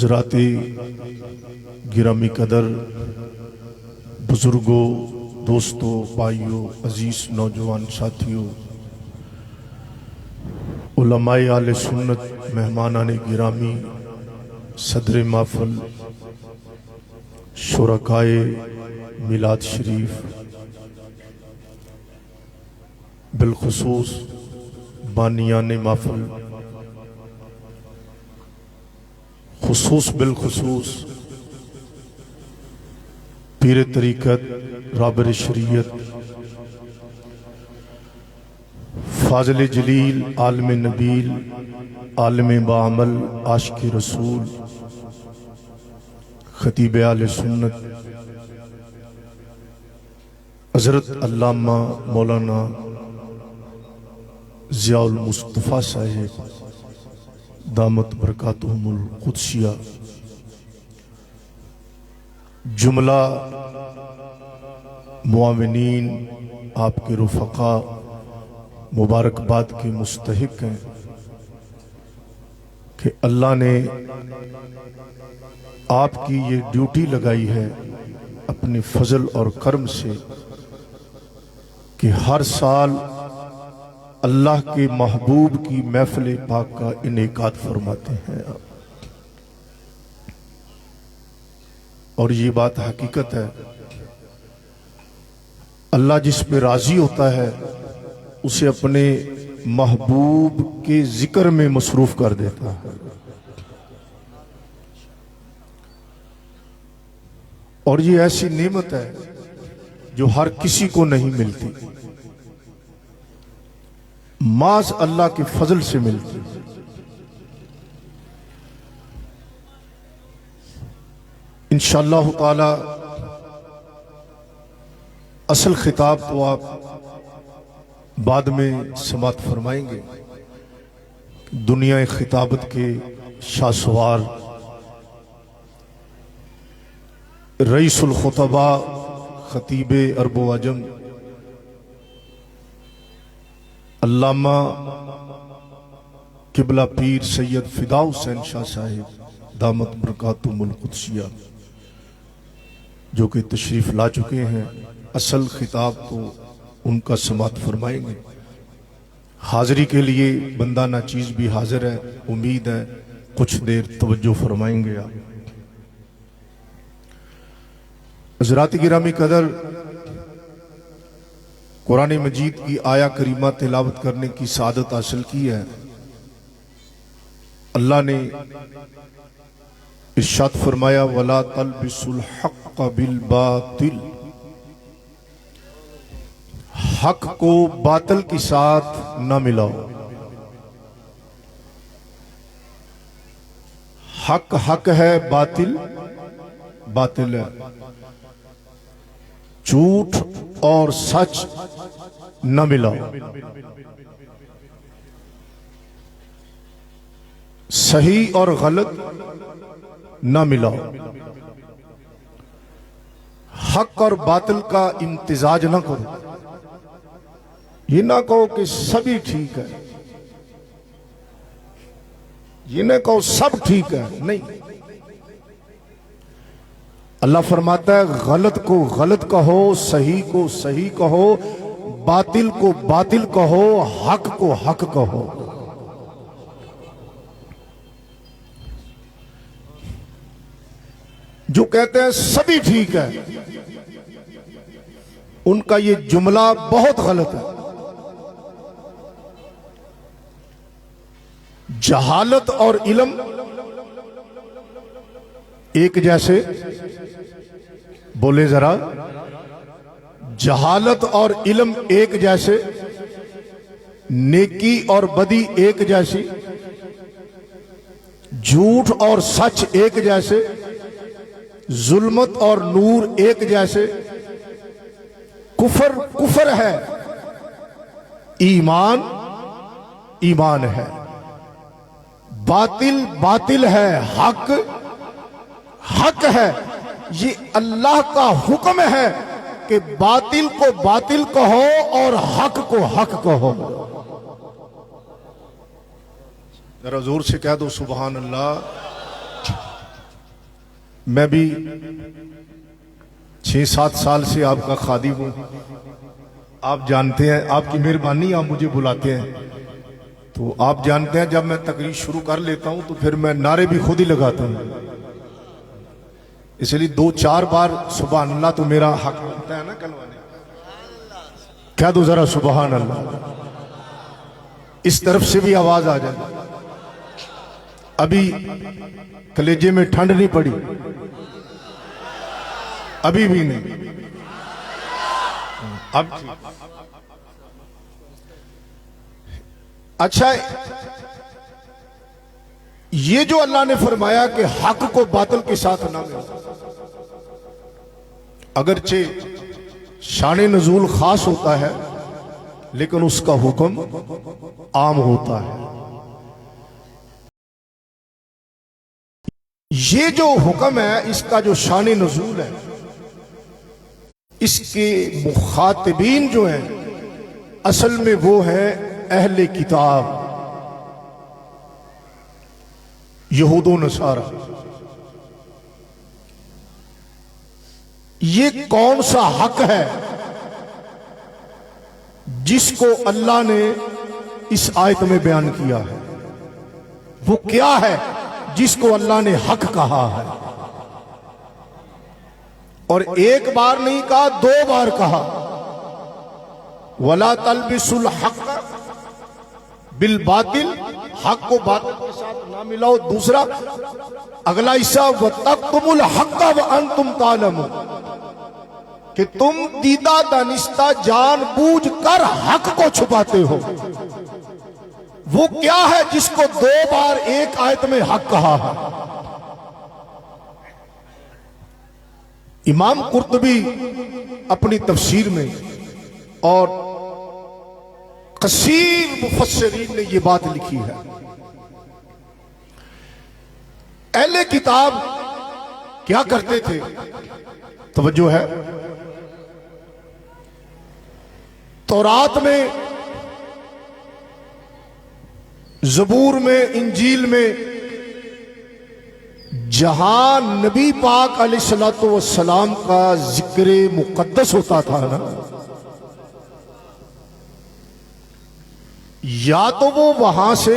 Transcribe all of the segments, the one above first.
حضرات گرامی قدر، بزرگوں، دوستوں، بھائیوں، عزیز نوجوان ساتھیوں، علماء اہل سنت، مہمانان گرامی، صدر محفل، شرکائے میلاد شریف، بالخصوص بانیان محفل، بالخصوص پیر طریقت، رابر شریعت، فاضل جلیل، عالم نبیل، عالم بعمل، عاشق رسول، خطیب اہل سنت حضرت علامہ مولانا ضیاء المصطفیٰ صاحب دامت برکاتہم القدسیہ، جملہ معاونین، آپ کے رفقا مبارکباد کے مستحق ہیں کہ اللہ نے آپ کی یہ ڈیوٹی لگائی ہے اپنے فضل اور کرم سے کہ ہر سال اللہ کے محبوب کی محفل پاک کا انعقاد فرماتے ہیں اور یہ بات حقیقت ہے۔ اللہ جس پہ راضی ہوتا ہے اسے اپنے محبوب کے ذکر میں مصروف کر دیتا ہے، اور یہ ایسی نعمت ہے جو ہر کسی کو نہیں ملتی، محض اللہ کے فضل سے ملتی۔ انشاءاللہ تعالی اصل خطاب تو آپ بعد میں سماعت فرمائیں گے۔ دنیا خطابت کے شاہ سوار، رئیس الخطباء، خطیب عرب و عجم، علامہ قبلہ پیر سید فداء حسین شاہ صاحب دامت برکاتہم القدسیہ جو کہ تشریف لا چکے ہیں، اصل خطاب تو ان کا سماعت فرمائیں گے۔ حاضری کے لیے بندہ ناچیز بھی حاضر ہے، امید ہے کچھ دیر توجہ فرمائیں گے آپ۔ حضرات گرامی قدر، قرآن مجید کی آیہ کریمہ تلاوت کرنے کی سعادت حاصل کی ہے۔ اللہ نے ارشاد فرمایا وَلَا تَلْبِسُوا الْحَقَّ بِالْبَاطِلِ، حق کو باطل کے ساتھ نہ ملاؤ۔ حق حق ہے، باطل باطل ہے، جھوٹ اور سچ نہ ملاؤ، صحیح اور غلط نہ ملاؤ، حق اور باطل کا امتزاج نہ کرو۔ یہ نہ کہو کہ سبھی ٹھیک ہے، یہ نہ کہو سب ٹھیک ہے، نہیں۔ اللہ فرماتا ہے غلط کو غلط کہو، صحیح کو صحیح کہو، باطل کو باطل کہو، حق کو حق کہو۔ جو کہتے ہیں سبھی ٹھیک ہے، ان کا یہ جملہ بہت غلط ہے۔ جہالت اور علم ایک جیسے، بولے ذرا، جہالت اور علم ایک جیسے، نیکی اور بدی ایک جیسی، جھوٹ اور سچ ایک جیسے، ظلمت اور نور ایک جیسے۔ کفر کفر ہے، ایمان ایمان ہے، باطل باطل ہے، حق حق ہے۔ یہ اللہ کا حکم ہے کہ باطل کو باطل کہو اور حق کو حق کہو۔ ذرا زور سے کہہ دو سبحان اللہ۔ میں بھی 6-7 سال سے آپ کا خادم ہوں. آپ جانتے ہیں، آپ کی مہربانی آپ مجھے بلاتے ہیں. تو آپ جانتے ہیں جب میں تقریر شروع کر لیتا ہوں تو پھر میں نعرے بھی خود ہی لگاتا ہوں. اس لیے 2-4 بار سبحان اللہ تو میرا حق ہوتا ہے نا کلوانے. کہہ دو ذرا سبحان اللہ. اس طرف سے بھی آواز آ جائے. ابھی کلیجے میں ٹھنڈ نہیں پڑی، ابھی بھی نہیں. اب اچھا، یہ جو اللہ نے فرمایا کہ حق کو باطل کے ساتھ نہ ملا، اگرچہ شان نزول خاص ہوتا ہے لیکن اس کا حکم عام ہوتا ہے. یہ جو حکم ہے، اس کا جو شان نزول ہے، اس کے مخاطبین جو ہیں اصل میں وہ ہے اہل کتاب، یہود و نصارہ. یہ کون سا حق ہے جس کو اللہ نے اس آیت میں بیان کیا ہے؟ وہ کیا ہے جس کو اللہ نے حق کہا ہے؟ اور ایک بار نہیں کہا، 2 بار کہا. وَلَا تَلْبِسُوا الْحَقَّ بِالْبَاطِلِ، حق کو باطل کے ساتھ نہ ملاؤ. دوسرا اگلا حصہ وَتَكْتُمُوا الْحَقَّ وَأَنْتُمْ تَعْلَمُونَ، کہ تم دیدہ دانستہ جان بوجھ کر حق کو چھپاتے ہو. وہ کیا ہے جس کو 2 بار ایک آیت میں حق کہا ہے؟ امام قرطبی اپنی تفسیر میں اور کثیر مفسرین نے یہ بات لکھی ہے. اہل کتاب کیا کرتے تھے؟ توجہ ہے، تورات میں، زبور میں، انجیل میں جہاں نبی پاک علیہ السلام کا ذکر مقدس ہوتا تھا نا، یا تو وہ وہاں سے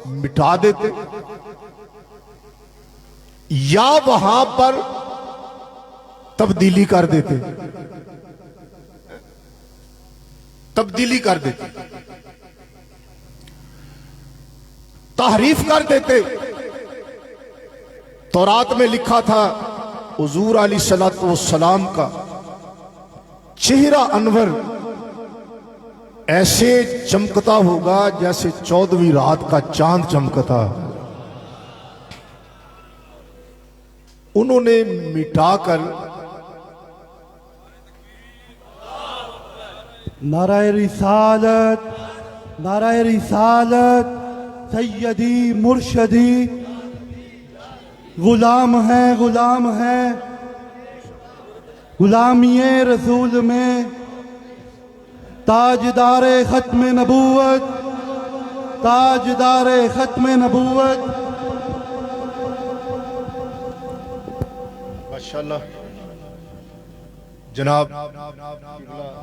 مٹا دیتے یا وہاں پر تبدیلی کر دیتے. تحریف کر دیتے. تورات میں لکھا تھا حضور علیہ السلام کا چہرہ انور ایسے چمکتا ہوگا جیسے 14ویں رات کا چاند چمکتا. انہوں نے مٹا کر نعرہ رسالت، نعرہ رسالت، سیدی مرشدی، غلام ہیں، غلام ہیں، غلامی رسول میں تاجدار ختم نبوت، تاجدار ختم نبوت. ماشاءاللہ جناب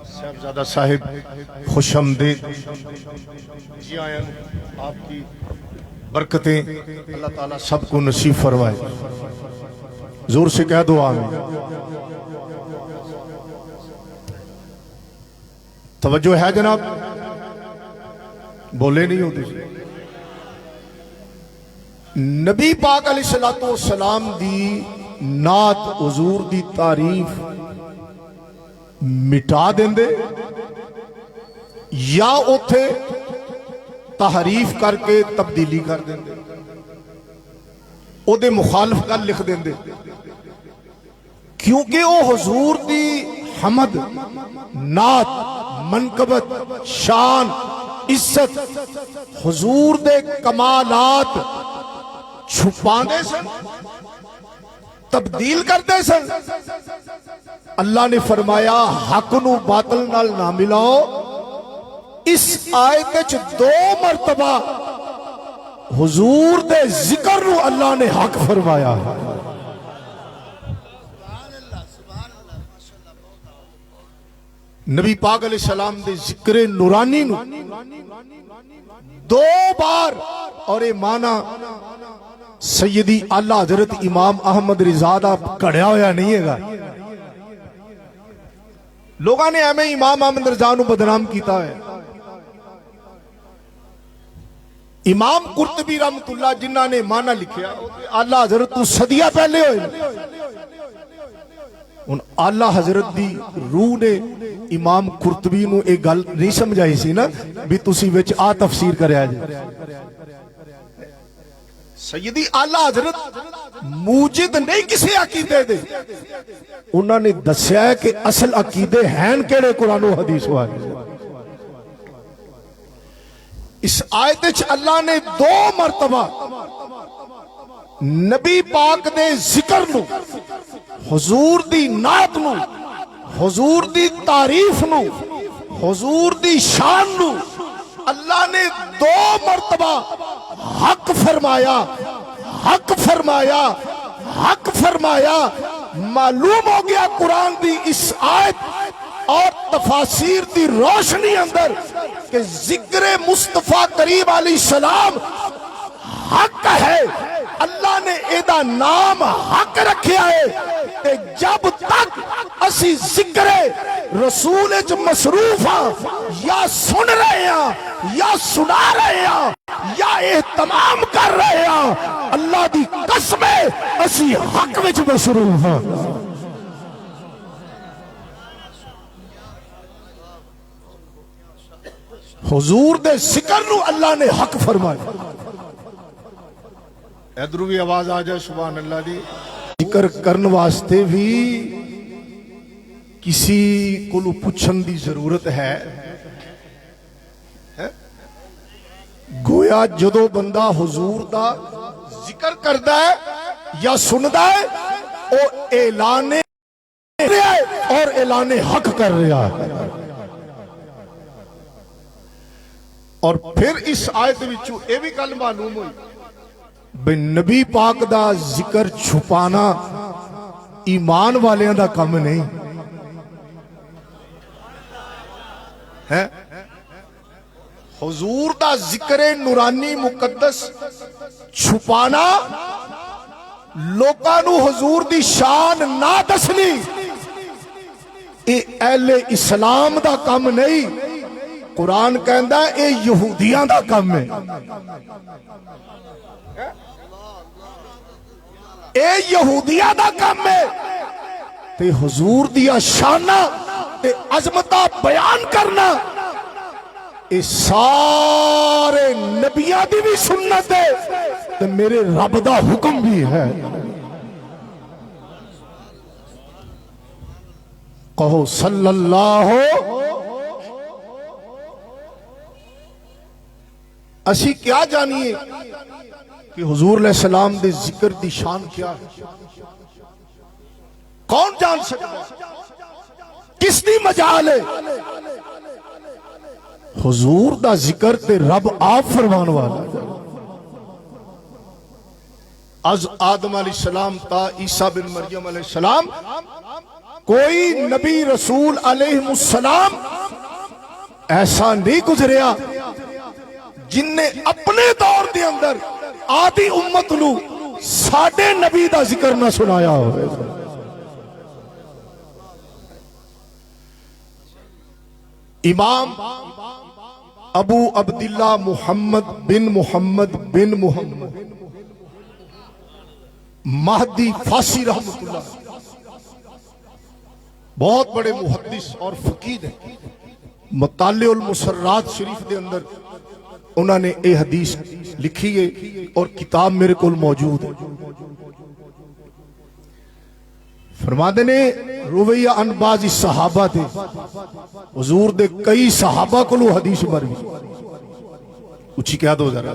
صاحبزادہ صاحب خوش آمدید. جی آئیں، آپ کی برکتیں اللہ تعالیٰ سب کو نصیب فرمائے. زور سے کہہ دو آمین. توجہ ہے جناب؟ بولے نہیں ہوتے. نبی پاک علیہ السلام دی نعت، حضور دی تعریف مٹا دیں دے یا اتھے تحریف کر کے تبدیلی کر دیں دے، او دے مخالف کر لکھ دیں دے. کیونکہ او حضور دی حمد، نعت، منقبت، شان، عزت، حضور دے کمالات چھپانے سن، تبدیل کرتے سن. اللہ نے فرمایا حق نو باطل نال نہ ملاؤ. اس آیت وچ 2 مرتبہ حضور دے ذکر نو اللہ نے حق فرمایا ہے. نبی پاک علیہ السلام دے ذکر نورانی نو 2 بار اور یہ مانا سیدی اعلیٰ حضرت امام احمد رضا دا کڑیا ہویا نہیں ہے گا. لوگاں نے ایویں امام احمد رضا نو بدنام کیتا ہے. امام قرطبی رحمت اللہ جنہاں نے مانا لکھیا اعلیٰ حضرت تو صدیہ پہلے ہوئے. ان اعلیٰ حضرت دی روح نے امام قرطبی نو ایک گل نہیں سمجھائی سی نا بھی تسی وچ آ تفسیر کریا جائے. سیدی اعلیٰ حضرت موجد نہیں کسی عقیدے دے, انہوں نے دسیا ہے کہ اصل عقیدے ہیں کیڑے قرآن و حدیث والے. اس آیت وچ اللہ نے 2 مرتبہ نبی پاک دے ذکر نو, حضور دی نعت نو, حضور دی تعریف نو, حضور دی شان نو اللہ نے 2 مرتبہ حق فرمایا, حق فرمایا, حق فرمایا. معلوم ہو گیا قرآن دی اس آیت اور تفاسیر دی روشنی اندر کہ ذکر مصطفیٰ کریم علیہ السلام حق ہے. اللہ نے ایدہ نام حق رکھیا ہے کہ جب تک اسی ذکر رسول جو مصروف ہاں یا سن رہے ہیں یا سنا رہے ہیں یا اہتمام کر رہے ہیں, اللہ دی قسم ہے اسی حق وچ مصروف ہاں. حضور دے ذکر نو اللہ نے حق فرمایا. ادھر بھی آواز آ جائے سبحان اللہ دی. ذکر کرن واسطے بھی کسی کو پوچھن دی ضرورت ہے. گویا جدو بندہ حضور دا ذکر کردا ہے یا سندا ہے او اعلان اور اعلان حق کر رہا ہے. اور پھر اس آیت وچوں اے بھی گل معلوم ہوئی بے نبی پاک دا ذکر چھپانا ایمان والیاں دا کم نہیں ہے. حضور دا ذکر نورانی مقدس چھپانا, لوکاں نو حضور دی شان نہ دسنی, اے اہل اسلام دا کم نہیں. قرآن کہندا ہے اے یہودیاں دا کم ہے. اے یہودیاں دا کم ہے. تے حضور دیا شانہ تے عظمتہ بیان کرنا اے سارے نبیاں دی بھی سنت ہے تے میرے رب دا حکم بھی ہے. کہو صلی اللہ. اسی کیا جانیے کہ حضور علیہ السلام دے ذکر دی شان کیا ہے؟ کون جان سکتا ہے؟ کس دی مجال ہے؟ حضور دا ذکر تے رب آپ فرمان والا. از آدم علیہ السلام تا عیسیٰ بن مریم علیہ السلام کوئی نبی رسول علیہ السلام ایسا نہیں گزریا جن نے اپنے دور دے اندر آدھی امت نو ساڑھے نبی دا ذکر نہ سنایا ہوئے. امام ابو عبداللہ محمد بن محمد مہدی فاسی رحمت اللہ بہت بڑے محدث اور فقید ہیں. مطالع المسرات شریف دے اندر انہوں نے اے حدیث لکھی ہے اور کتاب میرے کول موجود ہے. فرماتے نے رویہ ان بعضی صحابہ تھے, حضور دے کئی صحابہ کو حدیث مروی. اچھی کیا دو ذرا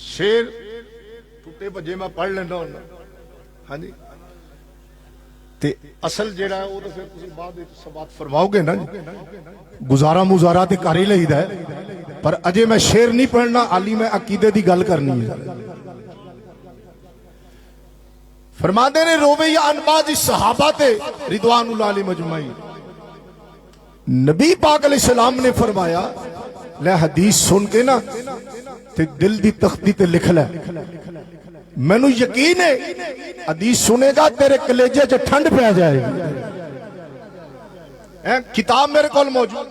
شیر ٹوٹے بجے میں پڑھ لینا ہونا. ہاں جی تے اصل جیڑا ہے وہ تو پھر تسی بعد سبات فرماؤ گے نا. گزارا مزارا تے کر ہی لئیدا ہے پر اجے میں شیر نہیں پڑھنا, علی میں عقیدے دی گل کرنی ہے. فرماتے نے رویہ انباز صحابہ تے رضوان اللہ علیہ مجمعین. نبی پاک علیہ السلام نے فرمایا لے حدیث سن کے نا تے دل دی تختی تے لکھ لے, مینوں یقین ہے حدیث سنے گا تیرے کلیجے چ ٹھنڈ پہ جائے گی. کتاب میرے کول موجود,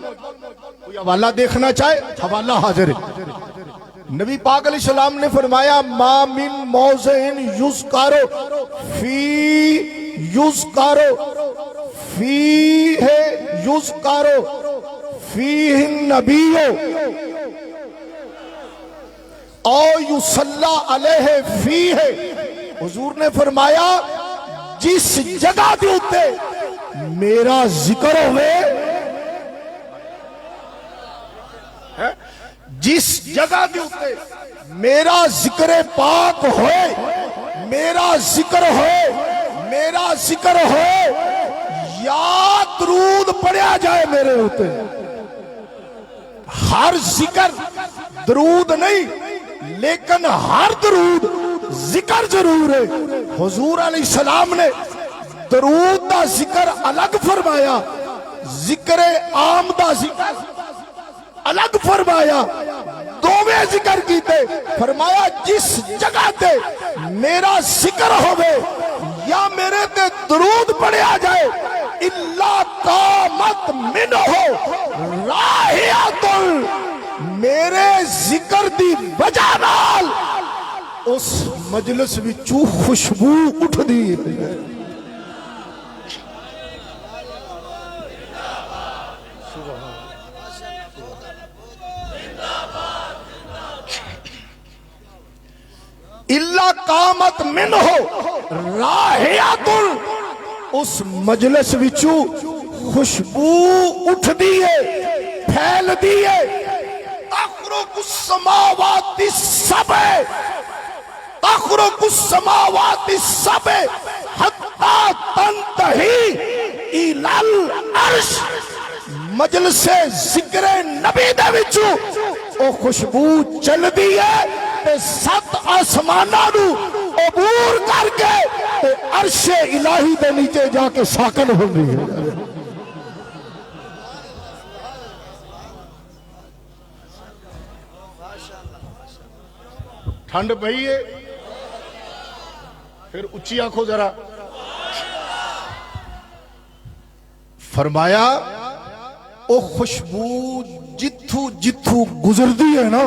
کوئی حوالہ دیکھنا چاہے حوالہ حاضر ہے. نبی پاک علیہ السلام نے فرمایا ما من موضع یذکر فیہ النبی او یصلی علیہ فیہ, حضور نے فرمایا جس جگہ دے اوتے میرا ذکر ہوئے, جس جگہ دے اوتے میرا ذکر پاک ہوئے, میرا ذکر ہوئے یا درود پڑھیا جائے میرے ہوتے. ہر ذکر درود نہیں لیکن ہر درود ذکر ضرور ہے. حضور علیہ السلام نے درود دا ذکر الگ فرمایا, ذکر عام دا ذکر الگ فرمایا, دوویں ذکر کیتے. فرمایا جس جگہ تے میرا ذکر ہوئے یا میرے تے درود پڑھیا جائے الا قامت منہ راہیۃ, میرے ذکر دی وجہ نال اس مجلس وچوں خوشبو اٹھ دی. اللہ قامت منہ راہیۃ, اس مجلس وچوں خوشبو اٹھ دیئے پھیل دیئے. تخرق السماوات السبع حتی تنتہی الی العرش, مجلس ذکر نبی دے وچوں او خوشبو چل دیئے تے 7 آسماناں نو عبور کر کے تے عرش الہی دے نیچے جا کے ساکن ہو رہی ہے. ٹھنڈ پئی ہے پھر اچھی آنکھو ذرا. فرمایا او خوشبو جتھو جتھو گزردی ہے نا,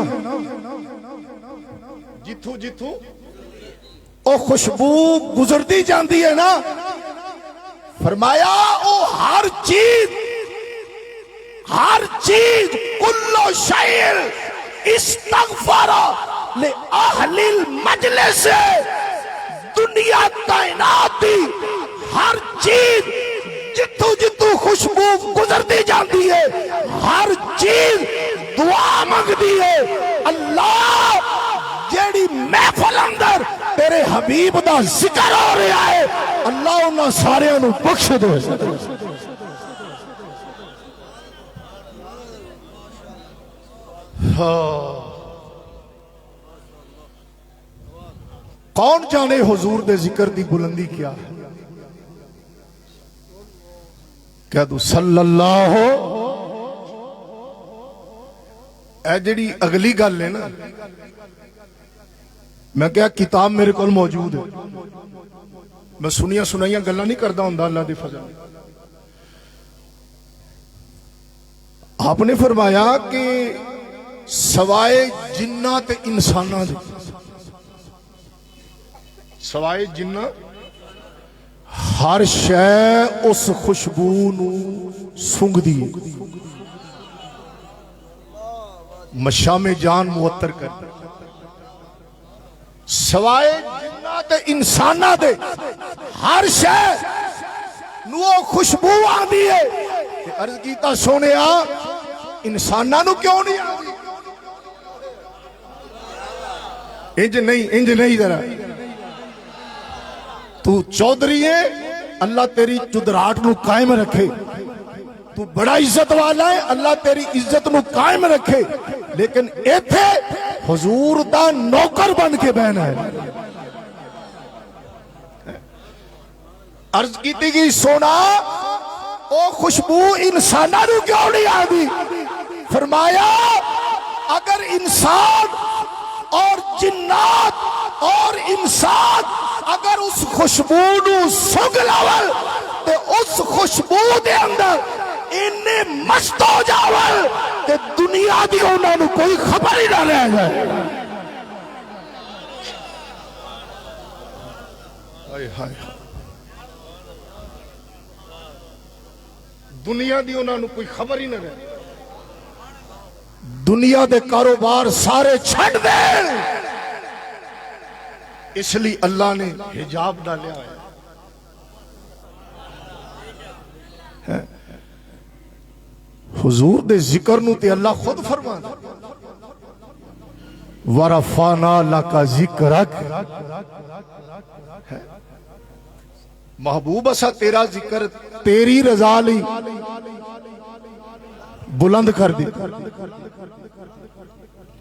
جتھو او خوشبو گزردی جاندی ہے نا, فرمایا او ہر چیز کلو شیء استغفر لأہل المجلس, دنیا کائنات دی ہر چیز جتھو جتھو خوشبو گزردی جاندی ہے ہر چیز دعا مانگدی ہے. اللہ جیڑی محفل اندر تیرے حبیب دا ذکر ہو رہا ہے اللہ انہاں ساریاں نو بخش دے. کون جانے حضور دے ذکر دی بلندی کیا ہے. کہہ دو صلی اللہ اے جڑی اگلی گل ہے نا, میں کہا کتاب میرے کول موجود ہے, میں سنائیاں گلاں نہیں کردا ہوندا اللہ دے فضل. آپ نے فرمایا کہ سوائے جنات انساناں دے, سوائے جنہ ہر شے اس خوشبو نو سونگ دی, مشام جان معطر کر. سوائے جنات انسانہ دے ہر شے نو خوشبو آندی ہے. عرض کیتا سونے انسانہ نو کیوں نہیں آندی؟ انج نہیں ذرا تو چودھری ہے, اللہ تیری چدراہٹ نو قائم رکھے. تو بڑا عزت والا ہے, اللہ تیری عزت نو قائم رکھے. لیکن ایتھے حضور دا نوکر بن کے بہنا ہے. عرض کیتی گئی سونا او خوشبو انساناں نوں کیوں نہیں آندی؟ فرمایا اگر انسان اور جنات اور انسان اگر اس خوشبو نوں سنگ لول تے اس خوشبو دے اندر اننے مست ہو جاول کہ دنیا دی انہاں نوں کوئی خبر ہی نہ رہ جائے. ہائے ہائے دنیا دی انہاں نوں کوئی خبر ہی نہ رہ. دنیا دے کاروبار سارے چھڑ دے. اس لیے اللہ نے حجاب ڈالیا ہے. حضور دے ذکر نو تے اللہ خود فرماتا وَرَفَعْنَا لَكَ ذِكْرَكَ. محبوب اسا تیرا ذکر تیری رضا لی بلند کر دی.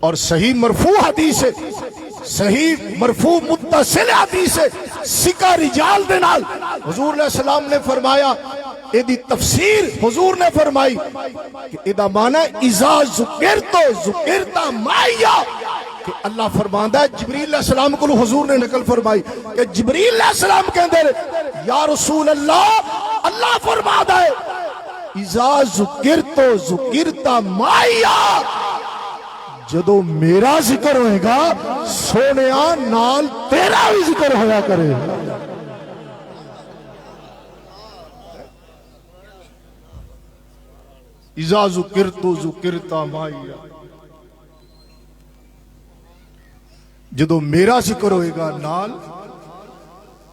اور صحیح مرفوع حدیث ہے، صحیح مرفوع متصل حدیث ہے سکہ رجال دے نال حضور علیہ السلام نے فرمایا. ایدی تفسیر حضور نے فرمائی کہ ایدہ معنی اذا ذکرتو ذکرتا مائیا، کہ اللہ فرماندہ ہے جبریل علیہ السلام کو حضور نے نقل فرمائی کہ جبریل علیہ السلام کہندے یا رسول اللہ فرماندہ ہے اذا ذکرتو ذکرتا مائیا، جدو میرا ذکر ہوئے گا سونیا نال تیرا بھی ذکر ہویا کرے. اذا ذکرتو ذکرتا مائیا، جدو میرا ذکر ہوئے گا نال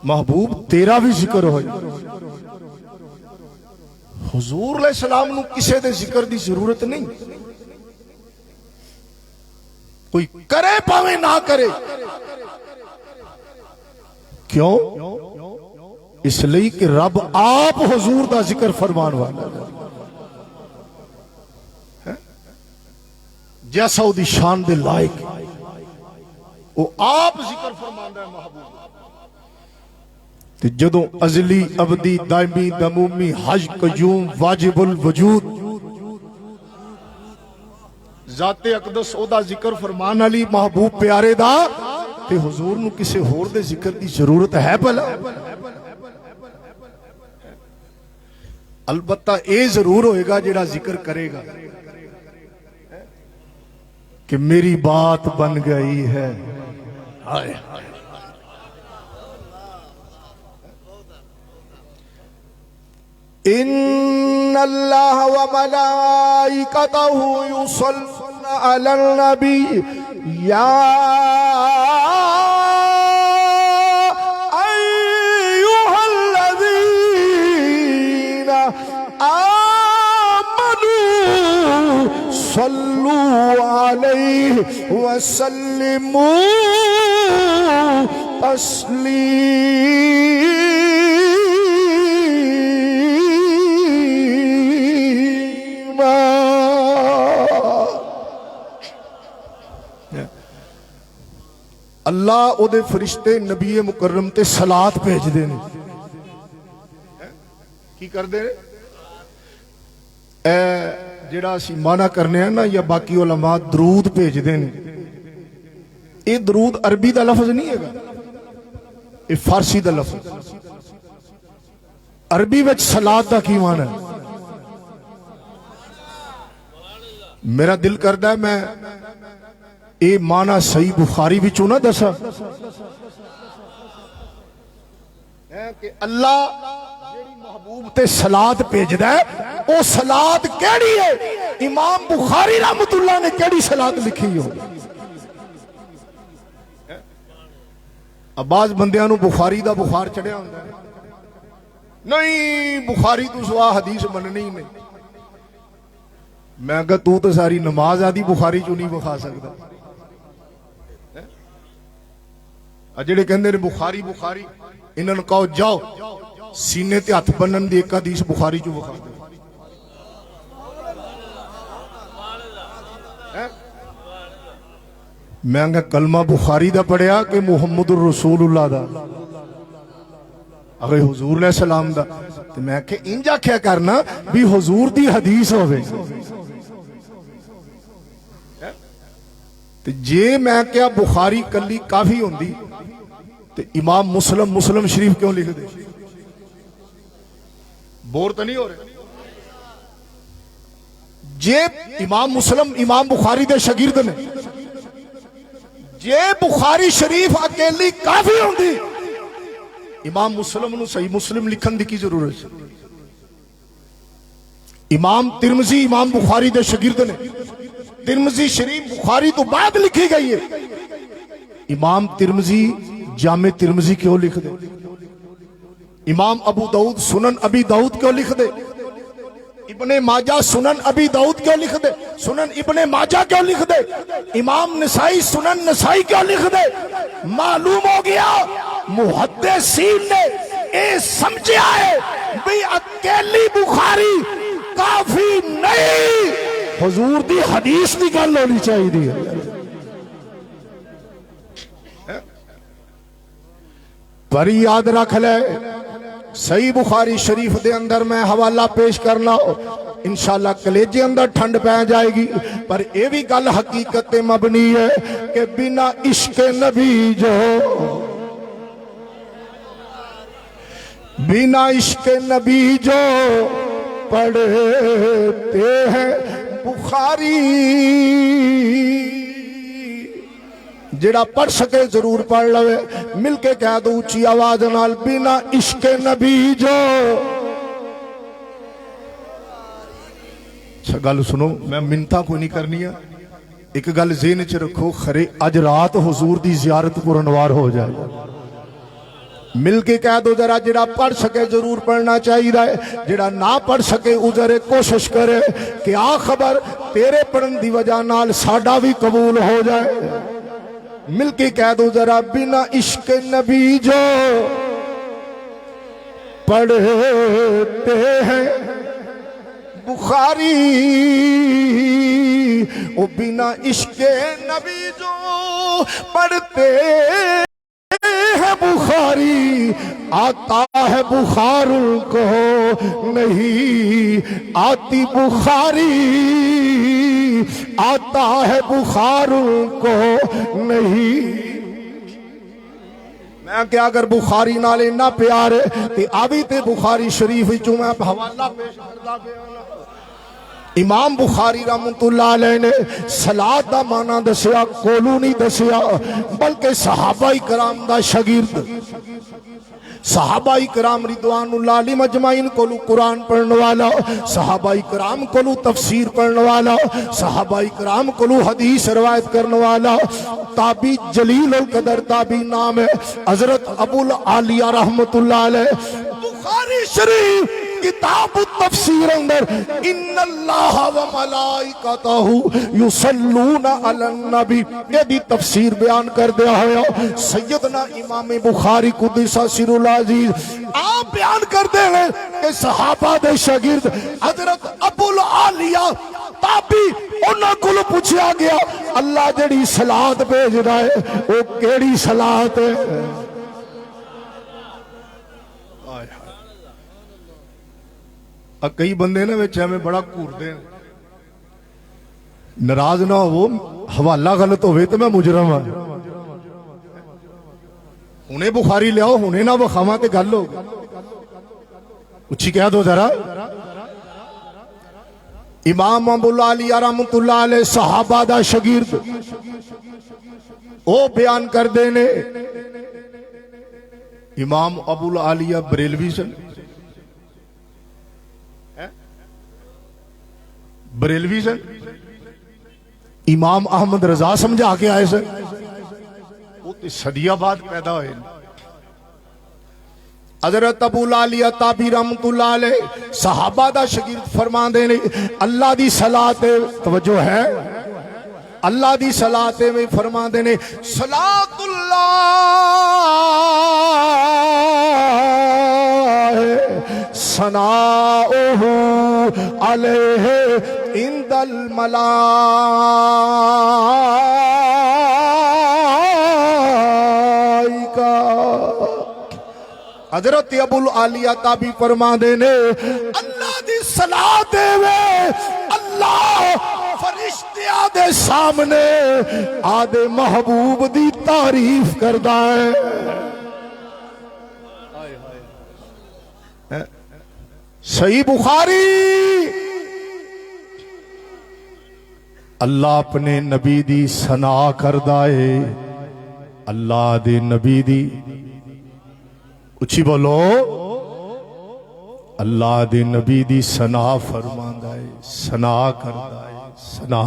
محبوب تیرا بھی ذکر ہوئے گا. حضور علیہ السلام نو کسے دے ذکر دی ضرورت نہیں، کوئی کرے پاوے نہ کرے. کیوں؟ اس لئے کہ رب آپ حضور دا ذکر فرمان والا ہے. جیسا دی شان دے لائق وہ آپ ذکر فرمان ہے محبوب. جدوں ازلی ابدی دائمی دمومی حج قیوم واجب الوجود ذات اقدس او دا ذکر فرمان علی محبوب پیارے دا تے حضور نو کسے ہور دے ذکر دی ضرورت ہے بھلا؟ البتہ اے ضرور ہوئے گا جڑا ذکر کرے گا کہ میری بات بن گئی ہے. ان اللہ وملائکتہ یصلون علی النبی یا ایہا الذین آمنوا صلوا علیہ وسلموا تسلیما. اللہ او دے فرشتے نبی مکرم تے صلات بھیج دے نے. کی کر دے اے جڑا اسی معنی کرنے ہیں نا یا باقی علماء درود بھیج دے نے. یہ درود عربی دا لفظ نہیں ہے گا، یہ فارسی دا لفظ. عربی وچ صلات دا کی معنی ہے؟ میرا دل کردہ ہے میں اے معنی صحیح بخاری بھی چونا دسا کہ اللہ جیڑی محبوب تے صلات بھیج دے او صلات کیڑی ہے؟ امام بخاری رحمت اللہ نے کیڑی صلات لکھی ہو؟ بعض بندیاں نو بخاری دا بخار چڑھیا ہوندا ہے، نہیں بخاری تو سوا حدیث مننی ہی نہیں. میں کہا تو ساری نماز آدھی بخاری چوں نہیں بخا سکتا. جڑے کہندے نے بخاری بخاری انہاں نوں کہو جاؤ سینے تے ہاتھ بنن دی ایک حدیث بخاری چوں بخا دو. میں کہا کلمہ بخاری دا پڑھیا کہ محمد الرسول اللہ دا؟ اگر حضور نے سلام دا تو میں کہ انجا کیا کرنا بھی حضور دی حدیث ہوئے تو جے میں کیا بخاری کلی کافی ہوندی تو امام مسلم شریف کیوں لکھ دے بور تو نہیں ہو رہے جے امام بخاری دے شاگرد نے جے بخاری شریف اکیلی کافی ہوندی امام مسلم نو صحیح مسلم لکھن دی کی ضرورت ہے امام ترمذی امام بخاری دے شاگرد نے ترمذی شریف بخاری تو بعد لکھی گئی ہے امام ترمذی جامع ترمذی کیوں لکھ دے امام ابو داؤد سنن ابی داؤد کیوں لکھ دے ابن ماجہ سنن ابی داؤد کیوں لکھ دے سنن ابن ماجہ کیوں لکھ دے امام نسائی سنن نسائی کیوں لکھ دے معلوم ہو گیا محدثین نے اے سمجھا ہے بھی اکیلی بخاری کافی نہیں حضور دی حدیث دی گل ہونی چاہیے پر یاد رکھ لے صحیح بخاری شریف دے اندر میں حوالہ پیش کرنا انشاءاللہ کلیجے اندر ٹھنڈ پہ جائے گی پر یہ بھی گل حقیقت مبنی ہے کہ بنا عشق نبی جو بنا عشق نبی جو پڑھتے ہیں بخاری جڑا پڑھ سکے ضرور پڑھ لوے مل کے کہہ دو اونچی آواز نال بنا عشق نبی جو اچھا گل سنو میں منتا کوئی نہیں کرنی ہے ایک گل ذہن چ رکھو خرے اج رات حضور دی زیارت پرانوار ہو جائے مل کے کہہ دو ذرا جڑا پڑھ سکے ضرور پڑھنا چاہیے جڑا نہ پڑھ سکے او ذرا کوشش کرے کہ آ خبر تیرے پڑھن دی وجہ نال ساڈا بھی قبول ہو جائے مل کے کہہ دو ذرا بنا عشق نبی جو پڑھتے ہیں بخاری او بنا عشق نبی جو پڑھتے ہے بخاری آتا ہے بخار ان کو نہیں آتی بخاری آتا ہے بخار ان کو نہیں میں کیا اگر بخاری نالے نہ پیارے تے آبی تے بخاری شریف جو میں حوالہ پیش کردہ بیانا امام بخاری رحمت اللہ علیہ نے صلاۃ دا معنی دسیا کولو نہیں دسیا بلکہ صحابہ کرام دا شاگرد صحابہ کرام رضوان اللہ علیہ مجمعین کولو قرآن پڑھنے والا صحابہ کرام کولو تفسیر پڑھنے والا صحابہ کرام کولو حدیث روایت کرنے والا تابی جلیل القدر تابی نام ہے حضرت ابو العالیہ رحمت اللہ علیہ بخاری شریف کتاب التفسیر اندر ان اللہ و ملائکتہ یصلون علی النبی یہ دی تفسیر بیان کر دیا ہوا سیدنا امام بخاری قدس سر العزیز آپ بیان کر دے ہیں کہ صحابہ دے شاگرد حضرت ابو العالیہ تابی انہاں کو پوچھا گیا اللہ جڑی صلاۃ بھیج رہا ہے وہ کیڑی صلاۃ ہے کئی بندے نا وچ ہمیں بڑا کورتے ہیں ناراض نہ ہو حوالہ غلط ہوئے تو میں مجرم ہوں انہیں بخاری لیاؤ انہیں نہ بخاواں تے گل ہو اچھی کہہ دو ذرا امام ابو العالیہ رحمت اللہ علیہ صحابہ دا شاگرد او بیان کر دینے امام ابو العالیہ بریلوی سے بریلوی سے امام احمد رضا سمجھا کے آئے سے وہ صدیہ بعد پیدا ہوئے حضرت ابو العالیہ تابی رحمت اللہ علیہ صحابہ دا شاگرد فرمان دینے اللہ دی صلاۃ توجہ ہے اللہ دی صلاۃ میں فرمان دینے صلاۃ اللہ ثناؤہ علیہ عند الملائکہ حضرت ابو العالیہ تابی فرما دینے اللہ دی صلاح دے وے اللہ فرشتیاں دے سامنے آدھے محبوب دی تعریف کردہ ہے. صحیح بخاری اللہ اپنے نبی دی ثنا کردہ ہے. اللہ دے نبی دی اچھی بولو اللہ دے نبی دی ثنا فرماندہ ہے ثنا کردہ ہے ثنا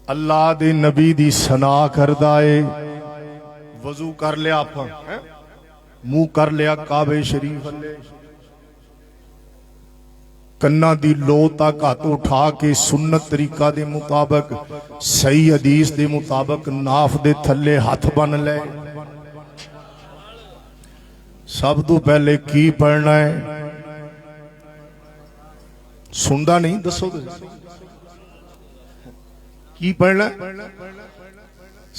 اللہ دے نبی دی ثنا کردہ ہے. وضو کر لیا آپ منہ کر لیا کعبہ شریف کنا دی لو تک ہاتھ اٹھا کے سنت طریقہ دے مطابق صحیح حدیث دے مطابق ناف دے تھلے ہاتھ بن لے. سب تو پہلے کی پڑھنا ہے سندا نہیں دسو کی پڑھنا ہے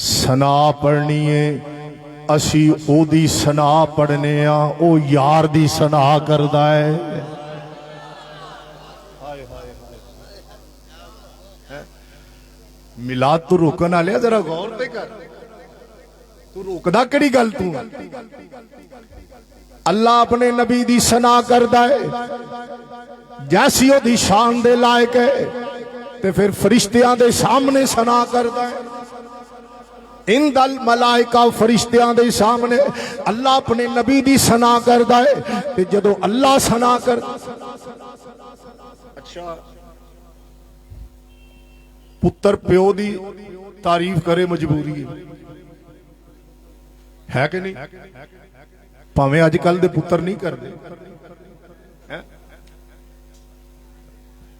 ثنا پڑھنی ہے. اسی او دی ثنا پڑھنے ہاں او یار دی ثنا کردہ ہے. ملاد تو روکن آلیا ذرا غور تے کر تو روکدہ کڑی گل تو اللہ اپنے نبی دی ثنا کردہ ہے جیسی او دی شان دے لائق ہے تے پھر فرشتیاں دے سامنے ثنا کردہ ہے. اند الملائکہ فرشتیاں دے سامنے اللہ اپنے نبی دی ثنا کردہ ہے تے جدو اللہ ثنا کر اچھا پتر پیو دی تعریف کرے مجبوری ہے کہ نہیں پاویں آج کل دے پتر نہیں کر دے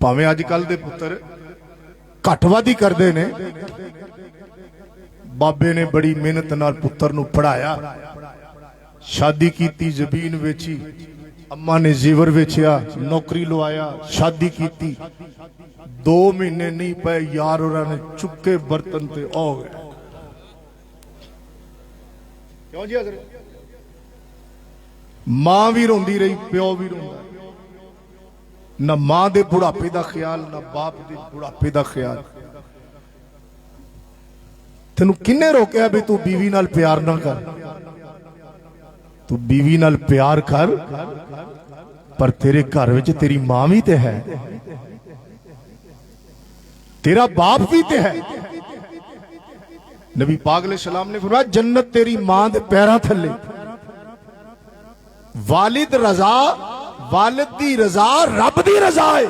پاویں آج کل دے پتر کٹوادی کر دے نے. بابے نے بڑی محنت نال پتر نو پڑھایا شادی کیتی زبین ویچی اماں نے زیور ویچیا نوکری لوایا شادی کیتی 2 مہینے نہیں پے یار اور نے چکے برتن تے آ گئے. کیوں جی حضرت ماں بھی روندی رہی پیو بھی روندا نہ ماں دے بڑھاپے دا خیال نہ باپ دے بڑھاپے دا خیال. تینو کنے روکیا بھی تو بیوی نال پیار نہ کر تو بیوی نال پیار کر پر تیرے گھر وچ تیری ماں بھی تے ہے تیرا باپ بھی تے ہے. نبی پاک علیہ السلام نے فرمایا جنت تیری ماں دے پیراں تھلے. والد رضا والد دی رضا رب دی رضا ہے.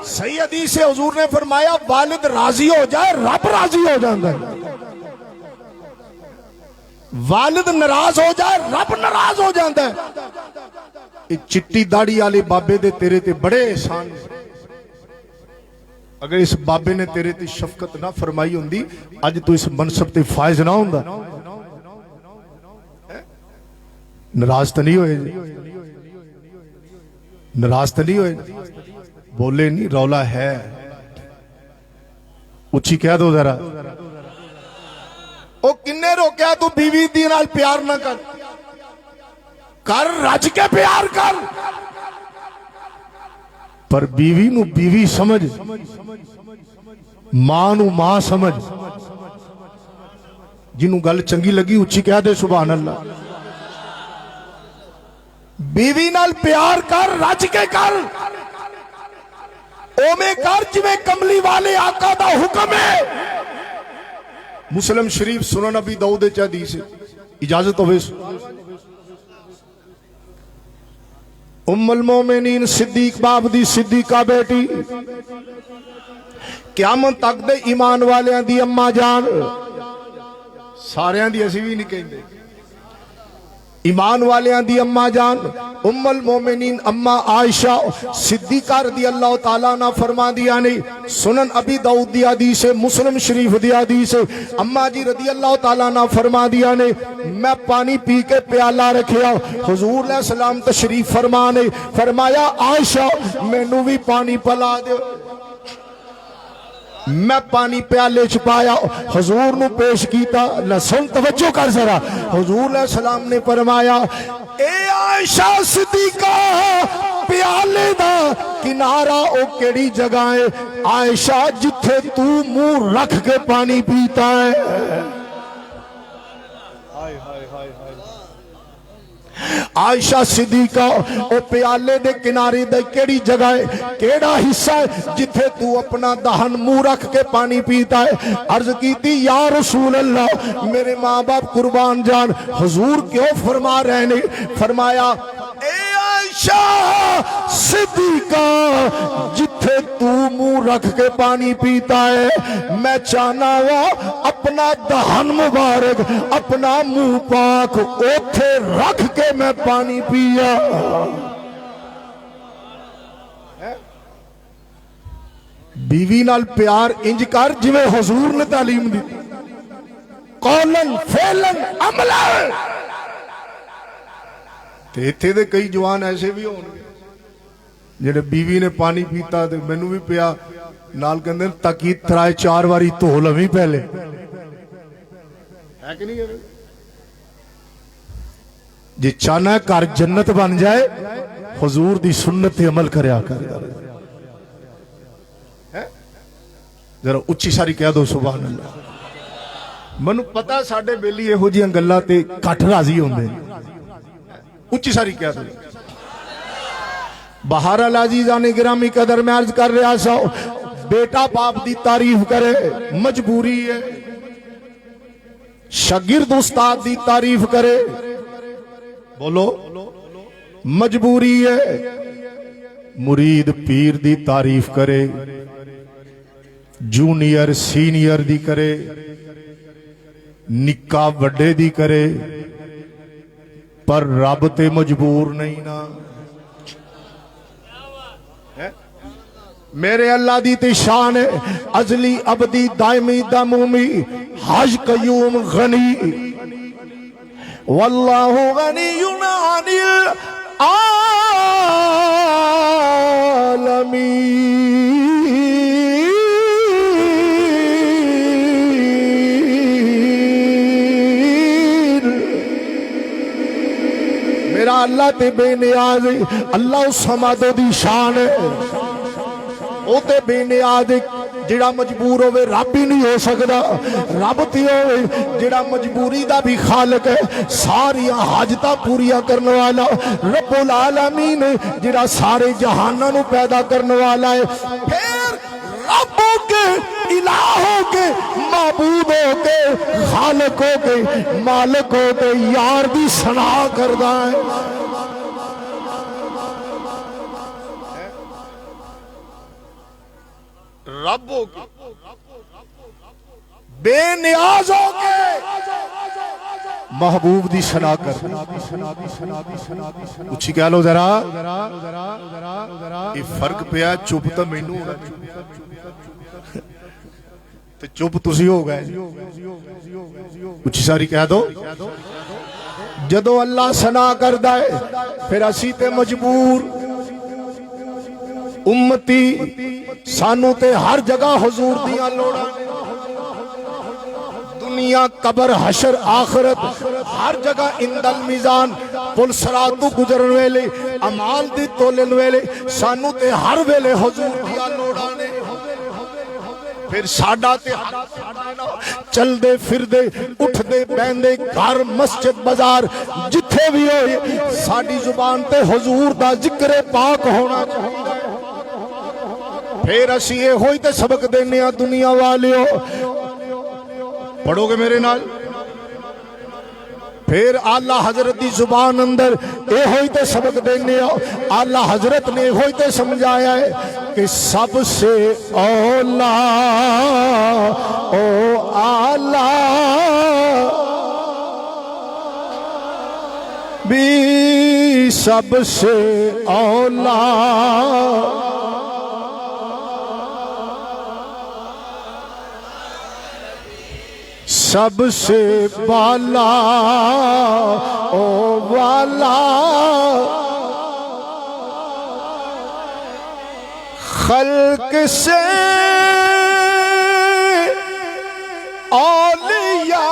صحیح حدیث سے حضور نے فرمایا والد راضی ہو جائے رب راضی ہو جاتا ہے. والد ناراض ہو جائے رب ناراض ہو جاتا ہے. یہ چٹی داڑھی والے بابے دے تیرے تے بڑے احسان. اگر اس بابے نے تیرے تے شفقت نہ فرمائی ہوندی اج تو اس منصب تے فائز نہ ہوندا. ناراض تو نہیں ہوئے ناراض تو نہیں ہوئے بولے نہیں رولا ہے اچھی کہہ دو ذرا. او کنے روکیا تو بیوی دی نال پیار نہ کر کر رج کے پیار کر پر بیوی نو بیوی سمجھ ماں نو ماں سمجھ. جنوں گل چنگی لگی اچھی کہہ دے سبحان اللہ. بیوی نال پیار کر رج کے کر او میں کر جویں کملی والے آقا دا حکم ہے. مسلم شریف سنن ابی داؤد وچ حدیث اجازت ہوے ام المومنین صدیق باب دی صدیقہ بیٹی قیامت تک دے ایمان والیاں دی اماں جان ساریاں دی اسی بھی نہیں کہندے ایمان والیاں دی اماں جان ام المومنین اماں عائشہ صدیقہ رضی اللہ تعالیٰ عنہ فرما دیا نہیں. سنن ابی داؤد دی حدیث ہے مسلم شریف دی حدیث ہے اماں جی رضی اللہ تعالیٰ عنہ فرما دیا نہیں میں پانی پی کے پیالہ رکھیا حضور علیہ السلام تشریف فرمانے فرمایا عائشہ میں نو بھی پانی پلا دے. میں پانی پیالے چ پایا حضور نو پیش کیتا نہ سن توجہ کر ذرا حضور علیہ السلام نے فرمایا اے عائشہ صدیقہ پیالے دا کنارہ او کیڑی جگہ ہے عائشہ جتھے تو منہ رکھ کے پانی پیتا ہے عائشہ صدیقہ او پیالے دے کنارے دے کیڑی جگہ ہے کیڑا حصہ ہے جتھے تو اپنا دہن منہ رکھ کے پانی پیتا ہے عرض کیتی یا رسول اللہ میرے ماں باپ قربان جان حضور کیوں فرما رہے نے فرمایا اے عائشہ صدیقہ جتھے تو منہ رکھ کے پانی پیتا ہے میں چاہنا ہوا اپنا دہن مبارک اپنا منہ پاک اوتھے رکھ کے میں پانی پیا بیوی نال پیار انج کر جویں حضور نے تعلیم دی قولن فعلن عملن تے ایتھے دے کئی جوان ایسے بھی ہون گے جڑے بیوی نے پانی پیتا تے مینوں بھی پیا نال کہندے تاکہ ترائے 4 واری دھو لویں پہلے ہے کہ نہیں ہے جی چاہنا ہے کار جنت بن جائے حضور دی سنت عمل کریا کر ذرا اچھی ساری کہہ دو سبحان اللہ منو پتا ساڈے بیلی یہو جیاں گلاں تے گھٹ راضی ہوندے اچھی ساری کہہ دو بہرحال عزیزان گرامی قدر میں عرض کر رہا سا بیٹا باپ دی تعریف کرے مجبوری ہے شاگرد استاد دی تعریف کرے بولو مجبوری ہے مرید پیر دی تعریف کرے جونیئر سینئر دی کرے نکا وڈے دی کرے پر رب تے مجبور نہیں نا میرے اللہ دی تے شان ہے ازلی ابدی دائمی دمومی حج قیوم غنی واللہ غنی عن العالمین میرا اللہ تے بے نیاز ہے اللہ الصمد دی شان ہے او تے بے نیاز جڑا مجبور ہوئے رب ہی نہیں ہو سکتا رب تے ہوئے جڑا مجبوری دا بھی خالق ہے ساری حاجتاں پوریا کرنے والا رب العالمین جڑا سارے جہاناں نو پیدا کرنے والا ہے پھر رب ہو کے الہ ہو کے معبود ہو کے خالق ہو کے مالک ہو کے یار دی ثنا کردا ہے رب ہو کے بے نیاز ہو کے محبوب دی ثنا کر اچھی کہہ لو ذرا یہ فرق پیا چپ تو مینوں ہونا تے چپ تسی ہو گئے اچھی ساری کہہ دو جدو اللہ ثنا کردا ہے پھر اسی تے مجبور امتی سانو تے ہر جگہ حضور دیاں لوڑا دنیا قبر حشر آخرت ہر جگہ اندل میزان پل سراتو گزرن ویلے امال دی تولن ویلے سانو تے ہر ویلے حضور دیاں لوڑا نے پھر ساڈا تے چل دے پھر دے اٹھ دے بہن دے گھر مسجد بازار جتھے بھی ہوئے ساڈی زبان تے حضور دا ذکر پاک ہونا چاہیے پھر اسی یہ ہوئی تے سبق دینے ہیں دنیا والے ہو پڑھو گے میرے نال پھر آلہ حضرت دی زبان اندر یہ ہوئی تے سبق دینے ہیں آلہ حضرت نے ہوئی تے سمجھایا ہے کہ سب سے اولا او آلہ بھی سب سے اولا سب سے بالا او والا خلق سے اولیاء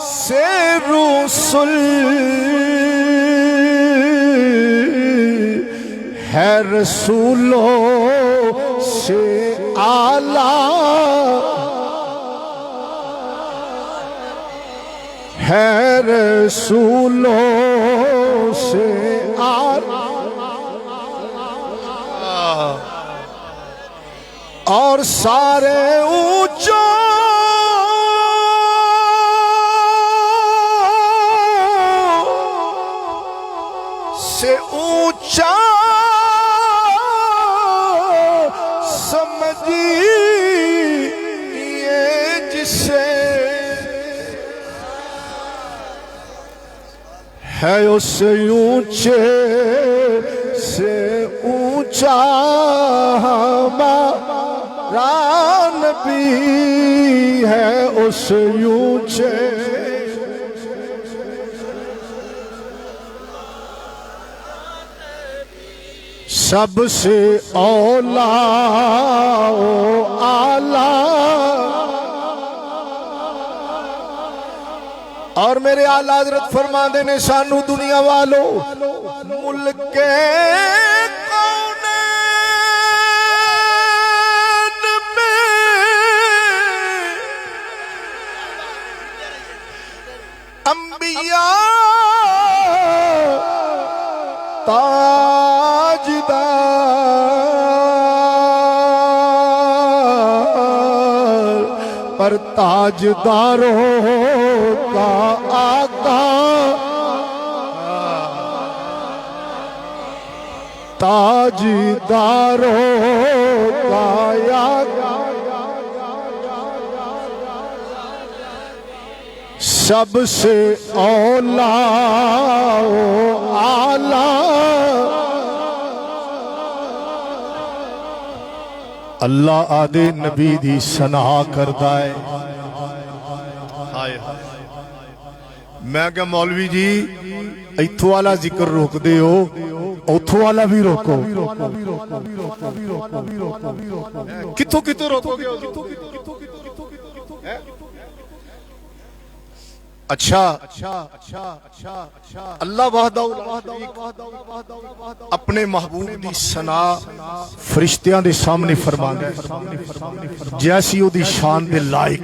سے رسل ہے، رسولوں سے اعلیٰ ہے، رسولوں سے اعلیٰ، اور سارے اونچوں سے اونچا سمجھیے جسے ہے، اس اونچے سے اونچا ہمارا نبی ہے، اس اونچے سب سے اولیٰ و اعلیٰ، اور میرے اعلیٰ حضرت فرماندے نے سانو دنیا والوں ملک کونین میں انبیاء تاجدار پر تاجداروں کا آقا، تاجداروں کا آقا، سب سے اولیٰ و اعلیٰ، اللہ آدھے نبی دی ثنا کردا ہے۔ میں کہ مولوی جی ایتھو والا ذکر روک دے ہو، اوتھو والا بھی روکو، کتھو کتھو روکو گے؟ اچھا اللہ وحدہ اپنے محبوب دی ثنا فرشتیاں دے سامنے فرماندا ہے جیسی او دی شان دے لائق۔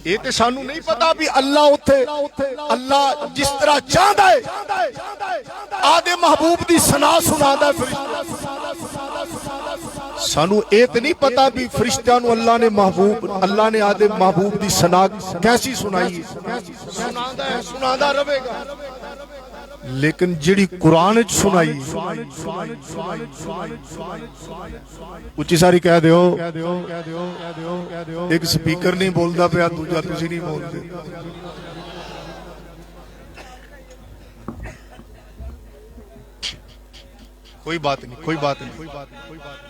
یہ تے سانو نہیں پتا بھی اللہ اتے اللہ جس طرح چاہتا ہے آدھے محبوب دی ثنا سنادا ہے فرشتیاں، سانو اے تے نہیں پتا بھی فرشتیاں نو اللہ نے آدھے محبوب دی ثنا کیسی سنائی ہے، سنادا رہے گا، لیکن جڑی قرآن وچ سنائی اچھی ساری کہہ دیو، ایک سپیکر نہیں بولدا پیا، دوجا تسی نہیں بولدے۔ کوئی بات نہیں، کوئی بات نہیں، کوئی بات نہیں، کوئی بات نہیں۔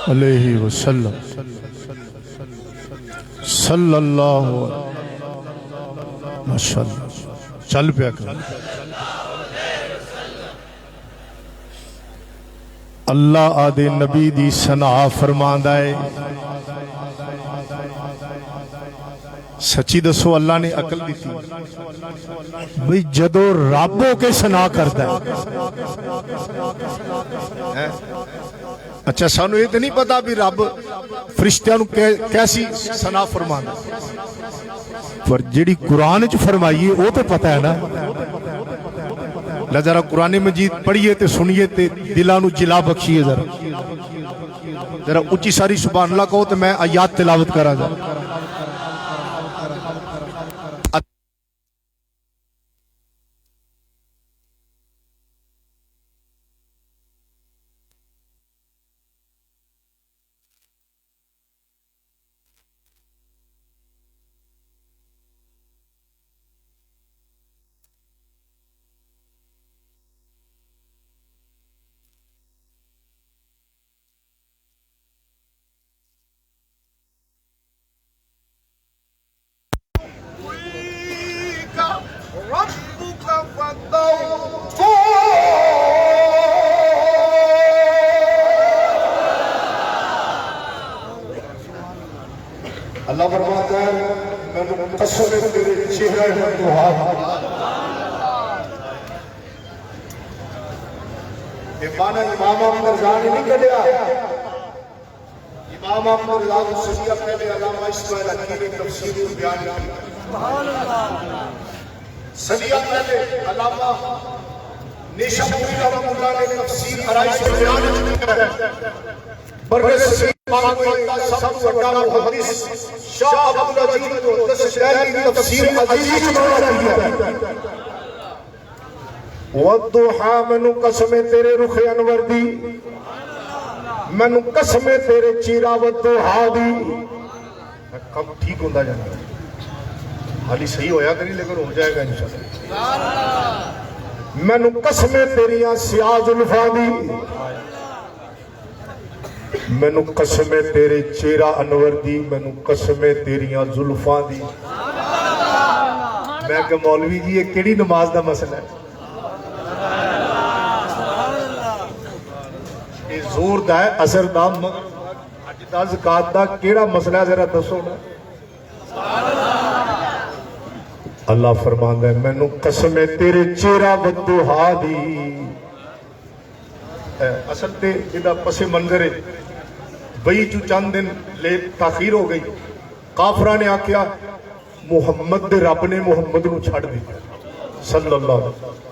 علیہ وسلم صلی اللہ ماشاءاللہ چل پیا کر اللہ آدھے نبی دی ثنا فرماندا ہے۔ سچی دسو اللہ نے عقل دیتی بھئی جدو رب ہو کے ثنا کردا ہے۔ اچھا سانو یہ تو نہیں پتا بھی رب فرشتیاں نو کیسی ثنا فرمانا، پر جیڑی قرآن وچ فرمائیے وہ تو پتہ ہے نا۔ ذرا قرآن مجید پڑھیے تے سنیے تے دلاں نو جلا بخشیے، ذرا اچھی ساری سبحان اللہ کہو تو میں آیات تلاوت کرا جا۔ اللہ فرماتا ہے میں قسم تیرے چہرے میں تو ہاتھ یہ مانا امام احمد رضا نے نہیں کھڑیا امام احمد رضا کو صدیہ پہلے علامہ اسماعیل حقی نے تفسیر کو بیان کیا صدیہ پہلے علامہ نیشابوری رحمۃ اللہ نے تفسیر آرائش کو بیان کیا برے صدیق امام کو اللہ سب کو اٹھانا محدث شاہ عبدالعزیز کو دس دہلی کی تفسیر عزیز بنا دیا والضحا منو قسم تیرے رخ انور دی منو قسم تیرے چیرا والضحا دی کب ٹھیک ہوتا جانا حالی صحیح ہویا کری لیکن ہو جائے گا انشاءاللہ منو قسم تیریاں سیاہ زلفاں دی منو قسم تیرے چیرا انور دی منو قسم تیریاں زلفاں دی میں کہ مولوی جی یہ کیڑی نماز دا مسئلہ ہے زور دا ہے اثر دا مگر اج دا زکات دا کیڑا مسئلہ ہے ذرا دسو نا اللہ فرماندا ہے مینوں قسم ہے تیرے چہرہ والضحا دی اصل تے ادا پس منظر ہے وہی جو چند دن لے تاخیر ہو گئی کافراں نے آکھیا محمد دے رب نے محمد نو چھڑ دیا صلی اللہ علیہ وسلم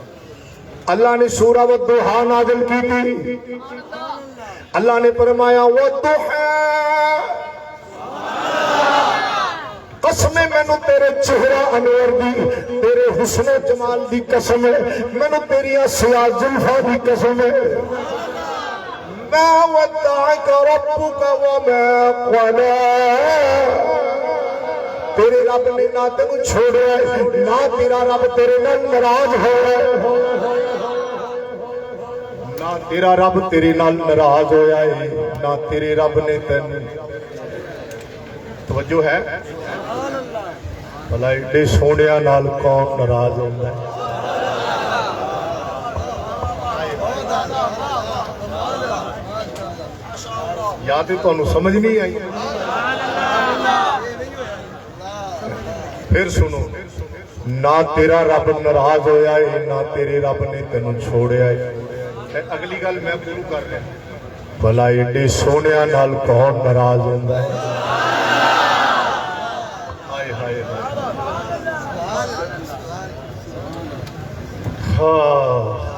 اللہ نے سورہ والضحا نازل کی تھی اللہ نے فرمایا والضحا قسم میں نو تیرے چہرہ انور دی تیرے حسن و جمال دی قسم ہے میں نو تیری سیاہ زلفاں دی قسم ہے ما ودعک ربک وما قلا تیرے رب نے نہ تینوں چھوڑیا نہ تیرا رب تیرے نال ناراض ہویا نہ تیرا رب تیرے نال ناراض ہویا ہے نہ تیرے رب نے تینوں توجہ ہے بھلا ایڈے سونیا نال کون ناراض ہوندا ہے یا تے تانوں سمجھ نہیں آئی پھر سنو نہ تیرا رب ناراض ہویا ہے نہ تیرے رب نے تینوں چھوڑیا ہے اگلی گل میں پوری کر رہا بھلا ایڈے سونیا نال کون ناراض ہوندا ہے ہائے ہائے ہاں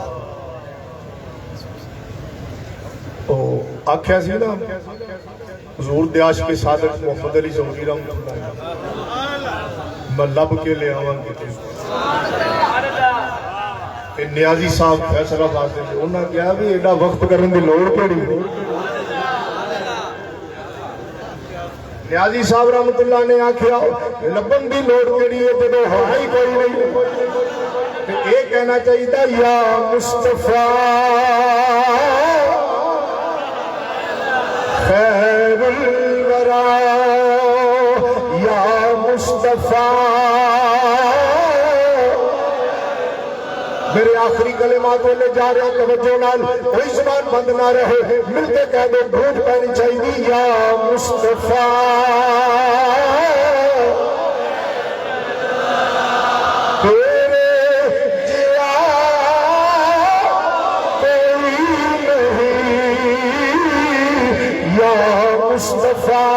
آکھیا سی نا حضور دے عاشق کے صادق محمد علی زہری رحمۃ اللہ میں لب کے لے آواں گے نیازی صاحب فیصلہ بات دے انہاں کہا بھی ایڈا وقت کرن دی لوڑ کیڑی نیازی صاحب رحمۃ اللہ نے آکھیا لبن دی لوڑ کیڑی ہے جدو ہے ہی کوئی نہیں یہ کہنا چاہیے یا مصطفیٰ خیر الورا یا مصطفیٰ میرے آخری کلمات لے جا رہے ہیں توجہ نال کوئی زبان بند نہ رہے ملتے کہہ دو گھونٹ پہنی چاہیے یا مصطفیٰ تیرے جیا کوئی نہیں یا مصطفیٰ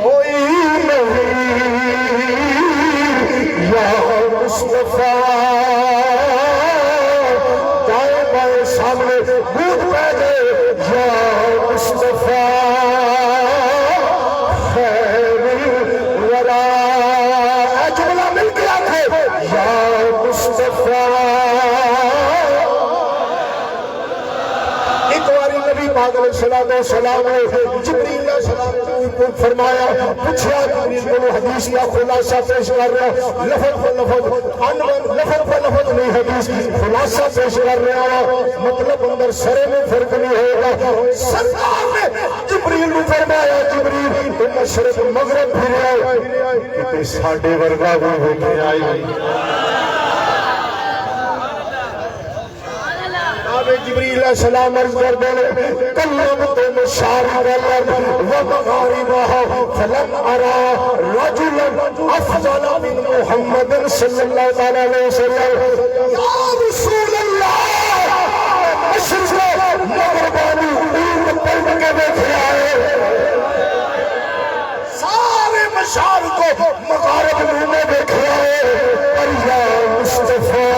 کوئی نہیں پاک علیہ السلام نے جبریل علیہ السلام کو فرمایا پوچھا جبریل کو حدیث کا خلاصہ پیش کر رہا لفظ پر لفظ لفظ پر لفظ نہیں حدیث خلاصہ پیش کر رہا مطلب اندر سرے میں فرق نہیں ہوگا سرکار نے جبریل کو فرمایا جبریل تم مشرق مغرب پھر آئے کہ ساڑھے ورگا بھی ہو کے آئی جبریل علیہ السلام عرض کر دینے کلمت مشارق الارض ومغاربها فلم ارى رجلا افضل من محمد صلی اللہ علیہ وسلم یا رسول اللہ مشرق مغربانی دین پلٹ کے دیکھے آئے سارے مشارق کو مغارب میں دیکھے آئے اور یا مصطفیٰ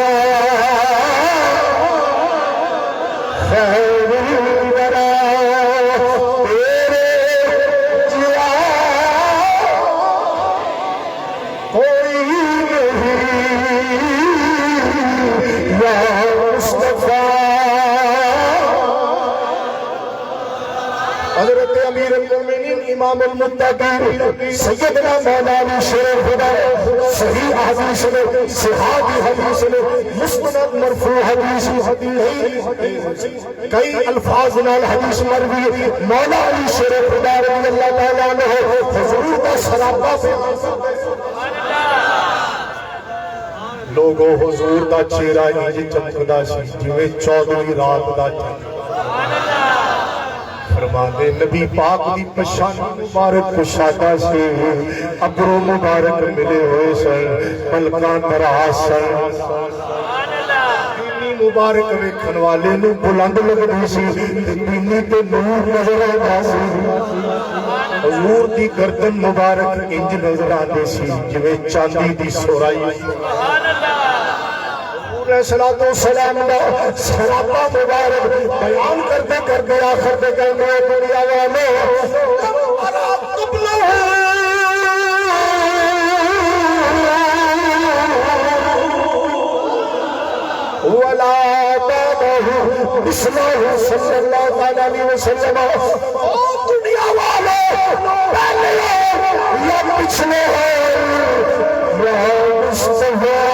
امام المتقین سیدنا مولانا شیر خدا صحیح حدیث میں صحابی حدیث میں مستند مرفوع حدیث کئی الفاظ نال حدیث مروی مولانا شیر خدا رضی اللہ تعالیٰ عنہ حضور کا سرابہ لوگوں حضور دا چہرہ انج چمکدا سی جویں 14ویں رات دا فرماندے نبی پاک دی پشان مبارک کشادہ سے ابرو مبارک ملے ہوئے سن ملکان نراز سن دینی مبارک ویکھن والے نو بلند لگدی سی دینی تے نور نظر آندا سی حضور دی گردن مبارک انج نظر آندی سی جویں چاندی دی سورائی صلاۃ والسلام دا سرابہ مبارک بیان کرتے کرتے آخر دے کہنے دنیا والے قبلہ ولا بعدہ بسم اللہ صلی اللہ علیہ وسلم دنیا والے پہلے یا پچھلے ہیں یا مصطفیٰ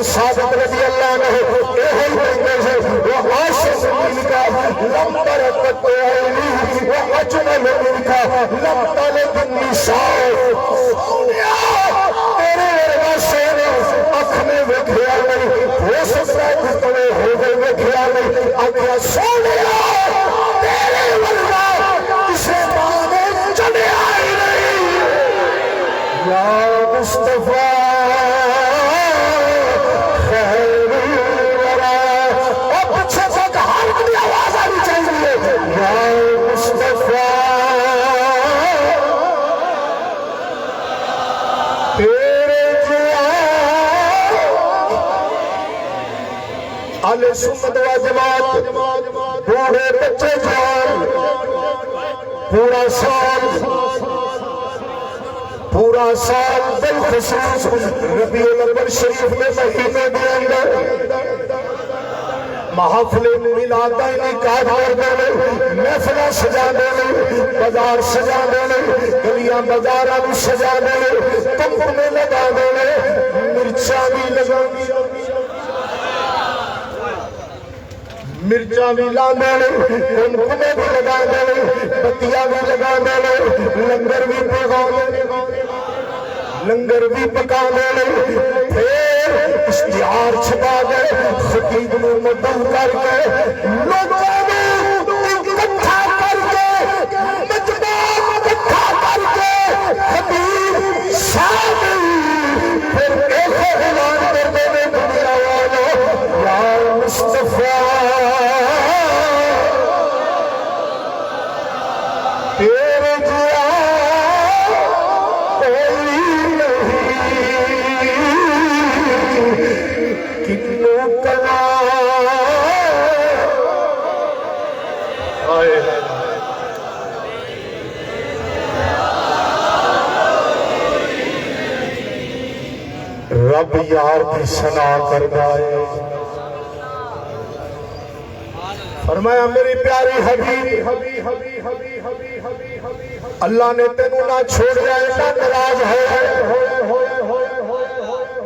ثابت رضی اللہ عنہ اہل بندے سے وہ عاشق ان کا لم برکت عینی و اجمل ان کا لم طلب النساء سونیا تیرے ورگا اکھ میں وکھیا نہیں ہو سکتا ہے کتنے ہو گئے وکھیا نہیں آخیا سونیا تیرے ورگا کسے بانے چڑھیا ہی نہیں یا مصطفیٰ اہل سنت و جماعت پورے بچے جان پورا سال بالخصوص ربیع الاول شریف میں مہینے دے اندر محفل میلاد دا انعقاد کردے نے محفل سجاندے نے بازار سجاندے نے گلیاں بازاراں نوں سجاندے نے تمبے لگاندے نے مرچاں بھی لگاندے مرچاں بھی لاندے نے کمے بھی لگاندے نے بتیاں بھی لگاندے نے لنگر بھی پکاندے نے لنگر بھی پکاندے نے پھر اشتہار چھپا دے خطیب نوں مدعو کر کے لوگوں نوں اکٹھا کر کے مجمع اکٹھا کر کے خطیب شامل پھر ایک اعلان کر دے دنیا والوں یا رب یار کی سنا کرنا ہے. فرمایا میری پیاری حبیب اللہ نے تینوں نہ چھوڑ جائے نہ ناراض ہے.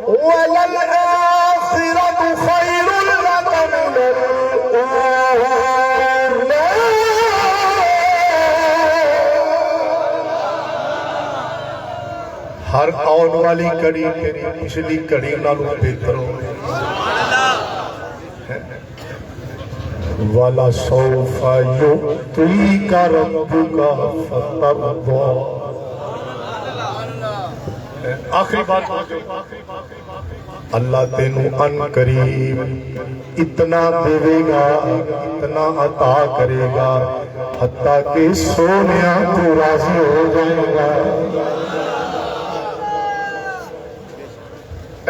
وَلَلْآخِرَةُ خَيْرٌ لَكَ مِنَ الْأُولَى. ہر آن والی کڑی تیری پچھلی کڑی نالوں بہتر ہو. وَلَسَوْفَ يُعْطِيكَ رَبُّكَ فَتَرْضَىٰ. آخری بات اللہ تینوں ان قریب اتنا دے گا اتنا عطا کرے گا حتیٰ کہ سونیا تو راضی ہو جائے گا.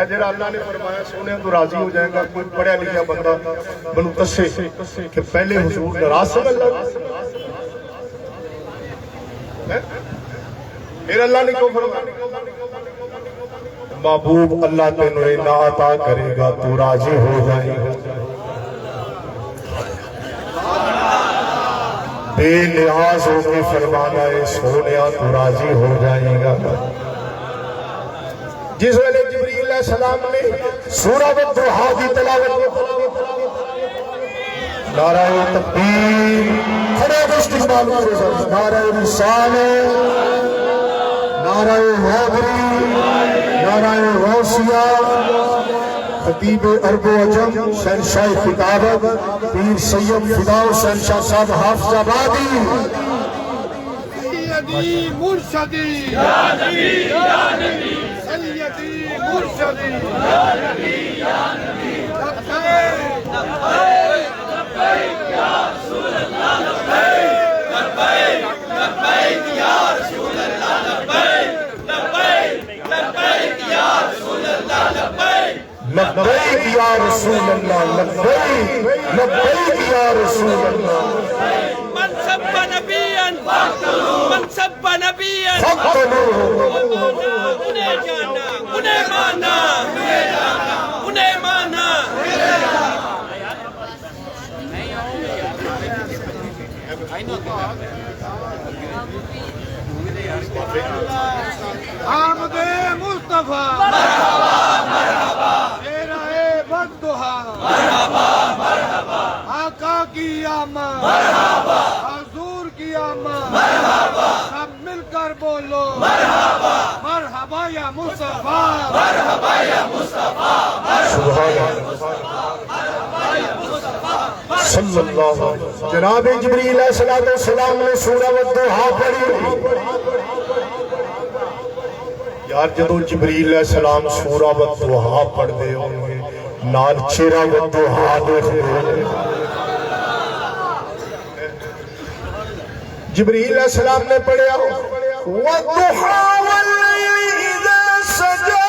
جڑا اللہ نے فرمایا سونے تو راضی ہو جائے گا. کوئی پڑھیا لکھیا بندہ بنو تسے کہ پہلے حضور ناراض سے اللہ پھر اللہ نے کیوں فرمایا محبوب اللہ تینوں اینا عطا کرے گا تو راضی ہو جائے گا. بے نیاز ہو کے فرمانا ہے سونیا تو راضی ہو جائے گا. جس ویلے جبریل علیہ السلام نے سورہ والضحیٰ کی تلاوت نعرہ تکبیر کھڑے استقبال کرو. نعرہ رسالت نعرہ حیدری نعرہ غوثیہ خطیب عرب و عجم شہنشاہ خطابت پیر سید فدا حسین شاہ صاحب حافظ آبادی. سیدی مرشدی یا نبی یا نبی سیدی مرشدی یا نبی یا نبی لبیک لبیک لبیک یا رسول اللہ لبیک لبیک لبیک یا رسول اللہ لبیک لبیک لبیک یا رسول اللہ لبیک لبیک یا رسول اللہ لبیک لبیک یا رسول اللہ. من سب نبیا من سب نبیا انہیں جانا انہیں مانا انہیں مانا. آمد مصطفیٰ مرحبا مرحبا شیرہ بددہا مرحبا مرحبا آقا کی آمد مرحبا حضور کی آمد مرحبا سب مل کر بولو مرحبا مرحبا یا مصطفیٰ مرحبا یا مصطفیٰ صلی اللہ علیہ وسلم. جناب جبریل علیہ السلام نے سورہ والضحیٰ پڑھی. یار جدو جبریل علیہ السلام سورہ والضحیٰ پڑھ دے ہوں گے نال چہرہ والضحیٰ دیکھ دے ہوں گے. جبریل علیہ السلام نے پڑھیا والضحیٰ واللیل اذا سجا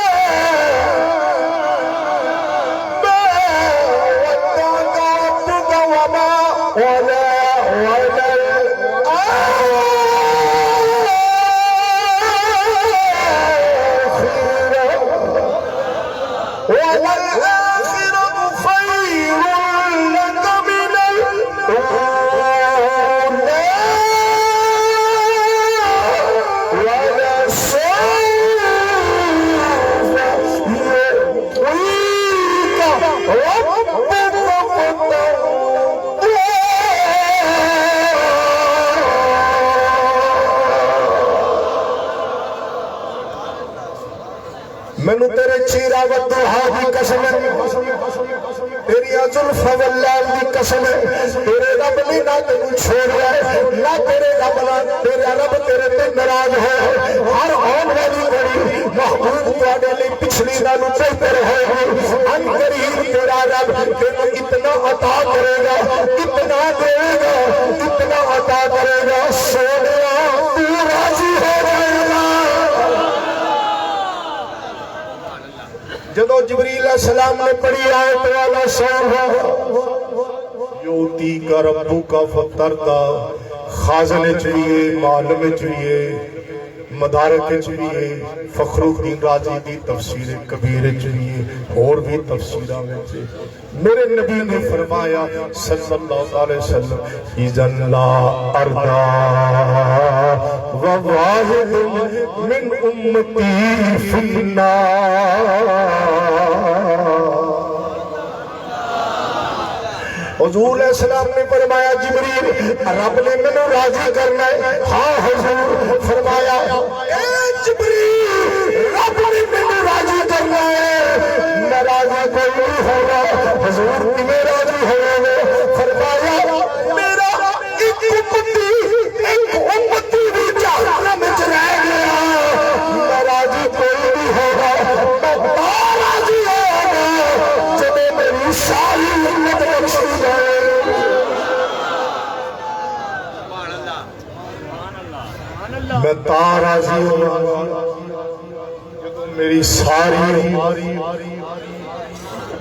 مینوں تیرے چہرہ والضحیٰ کی قسم ہے تیری زلف واللال کی قسم ہے تیرے رب نے نہ تینوں چھوڑ جائے نہ تیرے رب تیرے تے ناراض ہے. ہر آن والی گھڑی محبوب تواڈے لئی پچھلی نالوں بہتر ہے. ان قریب تیرا رب تینوں اتنا عطا کرے گا اتنا دے گا اتنا عطا کرے گا سونیا تو راضی ہو جائے گا. جدو جبریل علیہ السلام نے پڑھی آیت والا شعر یوتی کا ربو کا فتردہ خازن چویے معلوم چویے مدارک چویے فخر الدین رازی دی تفسیر کبیر چویے اور بھی تفسیرہ میں چویے میرے نبی نے فرمایا صلی اللہ علیہ وسلم اذن لا اردا وواحد من امتی فی النار حضور علیہ السلام نے فرمایا جبریل رب نے میں راضی کرنا ہے ہاں حضور فرمایا اے جبریل رب نے میں راضی کرنا ہے ناراضی کوئی نہیں ہوگا حضور تمہیں راضی ہوگا فرمایا میرا ایک امتی بھی جہنم میں رہ گیا ناراضی کوئی نہیں ہوگا میں راضی ہوگا جب میری ساری امت بخشی جائے میں راضی ہوں میری ساری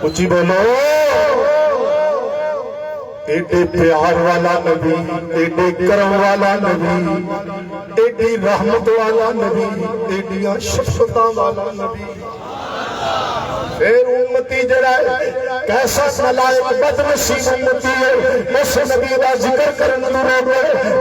اچھی بولو ایڈے پیار والا نبی ایڈے کرم والا نبی ایڈی رحمت والا نبی ایڈیاں شفقتاں والا نبی پھر امتی جڑا ہے کیسا نالائق بدنصیب امتی ہے اس نبی دا ذکر کرن تو روک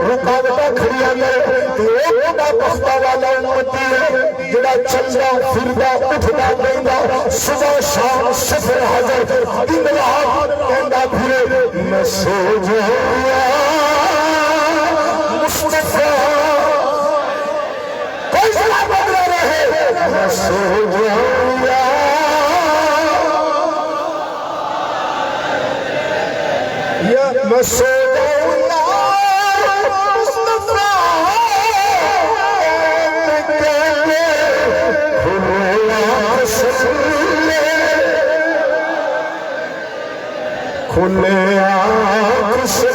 رکاوٹاں کھڑیاں نے تو وہ بڑا بختہ والا امتی ہے جڑا چلدا پھردا اٹھدا بیٹھدا صبح شام صفر حاضر دن رات کہندا پھرے میں سو جاؤں مصطفیٰ کوئی سلام بدلے رہے میں سو جاؤں میں سو جاؤں مصطفیٰ کھلے آنکھ سے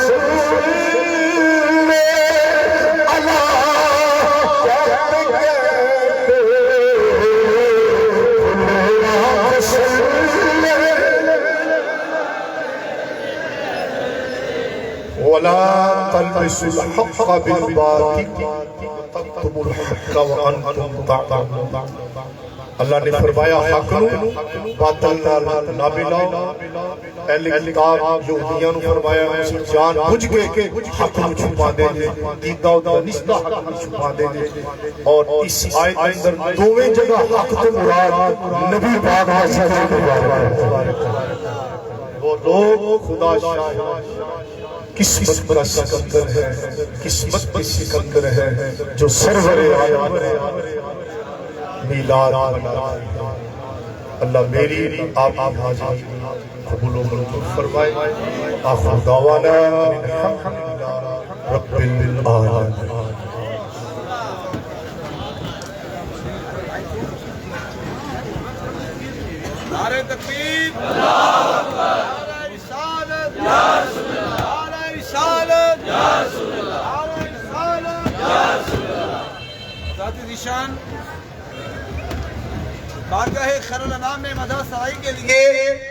ولا تلبسوا الحق بالباطل تكتموا الحق وانتم تعلمون اللہ نے فرمایا حق نو باطل نال نہ ملاؤ اہل کتاب یہودیاں نو فرمایا جان بوجھ کے حق نو چھپا دے دیدا دا نسبت حق نو چھپا دے اور اس آیت اندر دوویں جگہ حق تو مراد نبی پاک صلی اللہ علیہ وسلم وہ لوگ خدا شاہ قسمت کا سکندر ہے قسمت کی سکندر ہے جو سرور عالم میلاد اللہ میری آپ حاضر قبول و منظور فرمائے آخر دعوانا الحمدللہ رب العالمین نعرہ تکبیر اللہ اکبر نعرہ رسالت یا رسول اللہ نعرہ رسالت یا رسول اللہ نعرہ رسالت یا رسول اللہ ذات ذیشان بارگاہ خیر الانام میں مدح سرائی کے لیے